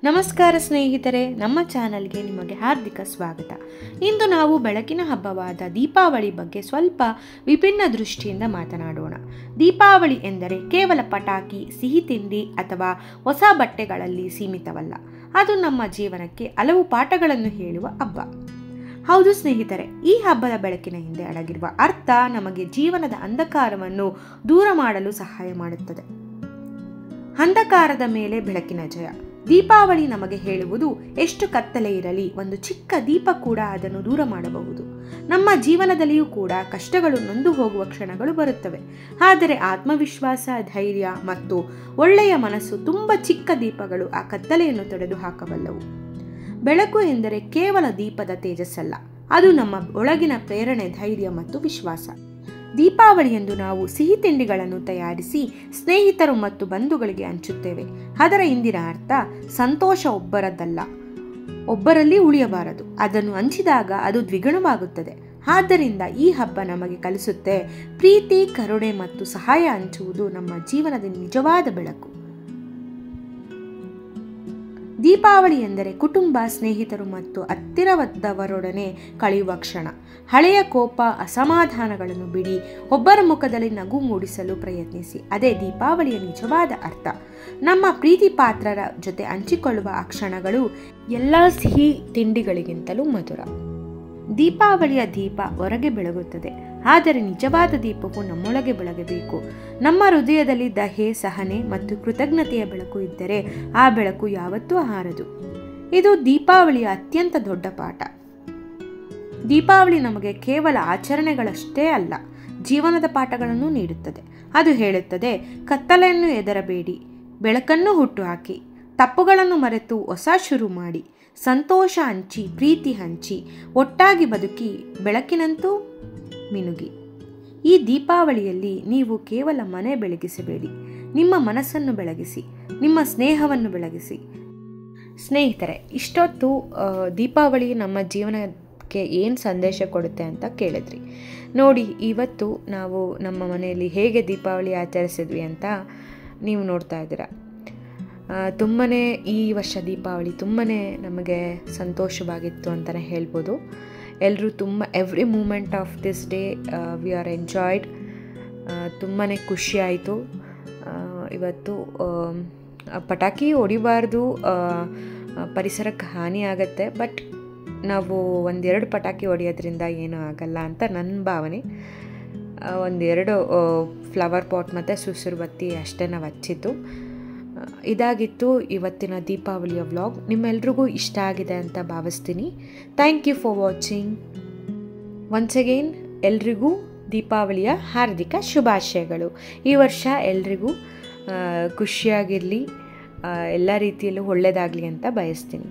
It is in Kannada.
ನಮಸ್ಕಾರ ಸ್ನೇಹಿತರೆ, ನಮ್ಮ ಚಾನಲ್ಗೆ ನಿಮಗೆ ಹಾರ್ದಿಕ ಸ್ವಾಗತ. ಇಂದು ನಾವು ಬೆಳಕಿನ ಹಬ್ಬವಾದ ದೀಪಾವಳಿ ಬಗ್ಗೆ ಸ್ವಲ್ಪ ವಿಭಿನ್ನ ದೃಷ್ಟಿಯಿಂದ ಮಾತನಾಡೋಣ. ದೀಪಾವಳಿ ಎಂದರೆ ಕೇವಲ ಪಟಾಕಿ, ಸಿಹಿ ತಿಂಡಿ ಅಥವಾ ಹೊಸ ಬಟ್ಟೆಗಳಲ್ಲಿ ಸೀಮಿತವಲ್ಲ. ಅದು ನಮ್ಮ ಜೀವನಕ್ಕೆ ಹಲವು ಪಾಠಗಳನ್ನು ಹೇಳುವ ಹಬ್ಬ. ಹೌದು ಸ್ನೇಹಿತರೆ, ಈ ಹಬ್ಬದ ಬೆಳಕಿನ ಹಿಂದೆ ಅಡಗಿರುವ ಅರ್ಥ ನಮಗೆ ಜೀವನದ ಅಂಧಕಾರವನ್ನು ದೂರ ಮಾಡಲು ಸಹಾಯ ಮಾಡುತ್ತದೆ. ಅಂಧಕಾರದ ಮೇಲೆ ಬೆಳಕಿನ ಜಯ. ದೀಪಾವಳಿ ನಮಗೆ ಹೇಳುವುದು, ಎಷ್ಟು ಕತ್ತಲೆ ಇರಲಿ, ಒಂದು ಚಿಕ್ಕ ದೀಪ ಕೂಡ ಅದನ್ನು ದೂರ ಮಾಡಬಹುದು. ನಮ್ಮ ಜೀವನದಲ್ಲಿಯೂ ಕೂಡ ಕಷ್ಟಗಳು ನೊಂದು ಹೋಗುವ ಕ್ಷಣಗಳು ಬರುತ್ತವೆ. ಆದರೆ ಆತ್ಮವಿಶ್ವಾಸ, ಧೈರ್ಯ ಮತ್ತು ಒಳ್ಳೆಯ ಮನಸ್ಸು ತುಂಬ ಚಿಕ್ಕ ದೀಪಗಳು ಆ ಕತ್ತಲೆಯನ್ನು ತೊಡೆದು ಹಾಕಬಲ್ಲವು. ಬೆಳಕು ಎಂದರೆ ಕೇವಲ ದೀಪದ ತೇಜಸ್ಸಲ್ಲ, ಅದು ನಮ್ಮ ಒಳಗಿನ ಪ್ರೇರಣೆ, ಧೈರ್ಯ ಮತ್ತು ವಿಶ್ವಾಸ. ದೀಪಾವಳಿಯಂದು ನಾವು ಸಿಹಿ ತಿಂಡಿಗಳನ್ನು ತಯಾರಿಸಿ ಸ್ನೇಹಿತರು ಮತ್ತು ಬಂಧುಗಳಿಗೆ ಹಂಚುತ್ತೇವೆ. ಅದರ ಹಿಂದಿನ ಅರ್ಥ, ಸಂತೋಷ ಒಬ್ಬರಲ್ಲಿ ಉಳಿಯಬಾರದು, ಅದನ್ನು ಹಂಚಿದಾಗ ಅದು ದ್ವಿಗುಣವಾಗುತ್ತದೆ. ಆದ್ದರಿಂದ ಈ ಹಬ್ಬ ನಮಗೆ ಕಲಿಸುತ್ತೆ, ಪ್ರೀತಿ, ಕರುಣೆ ಮತ್ತು ಸಹಾಯ ಹಂಚುವುದು ನಮ್ಮ ಜೀವನದ ನಿಜವಾದ ಬೆಳಕು. ದೀಪಾವಳಿ ಎಂದರೆ ಕುಟುಂಬ, ಸ್ನೇಹಿತರು ಮತ್ತು ಹತ್ತಿರದವರೊಡನೆ ಕಳೆಯುವ ಕ್ಷಣ. ಹಳೆಯ ಕೋಪ, ಅಸಮಾಧಾನಗಳನ್ನು ಬಿಡಿ, ಒಬ್ಬರ ಮುಖದಲ್ಲಿ ನಗು ಮೂಡಿಸಲು ಪ್ರಯತ್ನಿಸಿ. ಅದೇ ದೀಪಾವಳಿಯ ನಿಜವಾದ ಅರ್ಥ. ನಮ್ಮ ಪ್ರೀತಿ ಪಾತ್ರರ ಜೊತೆ ಹಂಚಿಕೊಳ್ಳುವ ಆ ಕ್ಷಣಗಳು ಎಲ್ಲ ಸಿಹಿ ತಿಂಡಿಗಳಿಗಿಂತಲೂ ಮಧುರ. ದೀಪಾವಳಿಯ ದೀಪ ಹೊರಗೆ ಬೆಳಗುತ್ತದೆ, ಆದರೆ ನಿಜವಾದ ದೀಪವು ನಮ್ಮೊಳಗೆ ಬೆಳಗಬೇಕು. ನಮ್ಮ ಹೃದಯದಲ್ಲಿ ದಯೆ, ಸಹನೆ ಮತ್ತು ಕೃತಜ್ಞತೆಯ ಬೆಳಕು ಇದ್ದರೆ ಆ ಬೆಳಕು ಯಾವತ್ತೂ ಆರದು. ಇದು ದೀಪಾವಳಿಯ ಅತ್ಯಂತ ದೊಡ್ಡ ಪಾಠ. ದೀಪಾವಳಿ ನಮಗೆ ಕೇವಲ ಆಚರಣೆಗಳಷ್ಟೇ ಅಲ್ಲ, ಜೀವನದ ಪಾಠಗಳನ್ನು ನೀಡುತ್ತದೆ. ಅದು ಹೇಳುತ್ತದೆ, ಕತ್ತಲೆಯನ್ನು ಎದರಬೇಡಿ, ಬೆಳಕನ್ನು ಹುಟ್ಟುಹಾಕಿ, ತಪ್ಪುಗಳನ್ನು ಮರೆತು ಹೊಸ ಶುರು ಮಾಡಿ, ಸಂತೋಷ ಹಂಚಿ, ಪ್ರೀತಿ ಹಂಚಿ, ಒಟ್ಟಾಗಿ ಬದುಕಿ, ಬೆಳಕಿನಂತೂ ಮಿನುಗಿ. ಈ ದೀಪಾವಳಿಯಲ್ಲಿ ನೀವು ಕೇವಲ ಮನೆ ಬೆಳಗಿಸಬೇಡಿ, ನಿಮ್ಮ ಮನಸ್ಸನ್ನು ಬೆಳಗಿಸಿ, ನಿಮ್ಮ ಸ್ನೇಹವನ್ನು ಬೆಳಗಿಸಿ. ಸ್ನೇಹಿತರೆ, ಇಷ್ಟೊತ್ತು ದೀಪಾವಳಿ ನಮ್ಮ ಜೀವನಕ್ಕೆ ಏನು ಸಂದೇಶ ಕೊಡುತ್ತೆ ಅಂತ ಕೇಳಿದ್ರಿ. ನೋಡಿ, ಇವತ್ತು ನಾವು ನಮ್ಮ ಮನೆಯಲ್ಲಿ ಹೇಗೆ ದೀಪಾವಳಿ ಆಚರಿಸಿದ್ವಿ ಅಂತ ನೀವು ನೋಡ್ತಾ ಇದ್ದೀರಾ. ತುಂಬಾ ಈ ವರ್ಷ ದೀಪಾವಳಿ ತುಂಬಾ ನಮಗೆ ಸಂತೋಷವಾಗಿತ್ತು ಅಂತಲೇ ಹೇಳ್ಬೋದು. ಎಲ್ಲರೂ every moment of this day we are enjoyed. ತುಂಬಾ ಖುಷಿಯಾಯಿತು. ಇವತ್ತು ಪಟಾಕಿ ಹೊಡಿಬಾರ್ದು, ಪರಿಸರಕ್ಕೆ ಹಾನಿ ಆಗುತ್ತೆ, ಬಟ್ ನಾವು ಒಂದೆರಡು ಪಟಾಕಿ ಹೊಡೆಯೋದ್ರಿಂದ ಏನೂ ಆಗಲ್ಲ ಅಂತ ನನ್ನ ಭಾವನೆ. ಒಂದೆರಡು ಫ್ಲವರ್ ಪಾಟ್ ಮತ್ತು ಸುಸುರು ಬತ್ತಿ ಅಷ್ಟೇ ನಾವು ಹಚ್ಚಿದ್ದು. ಇದಾಗಿತ್ತು ಇವತ್ತಿನ ದೀಪಾವಳಿಯ ವ್ಲಾಗ್. ನಿಮ್ಮೆಲ್ರಿಗೂ ಇಷ್ಟ ಆಗಿದೆ ಅಂತ ಭಾವಿಸ್ತೀನಿ. Thank you for watching. Once again ಎಲ್ರಿಗೂ ದೀಪಾವಳಿಯ ಹಾರ್ದಿಕ ಶುಭಾಶಯಗಳು. ಈ ವರ್ಷ ಎಲ್ರಿಗೂ ಖುಷಿಯಾಗಿರಲಿ, ಎಲ್ಲ ರೀತಿಯಲ್ಲೂ ಒಳ್ಳೆಯದಾಗಲಿ ಅಂತ ಬಯಸ್ತೀನಿ.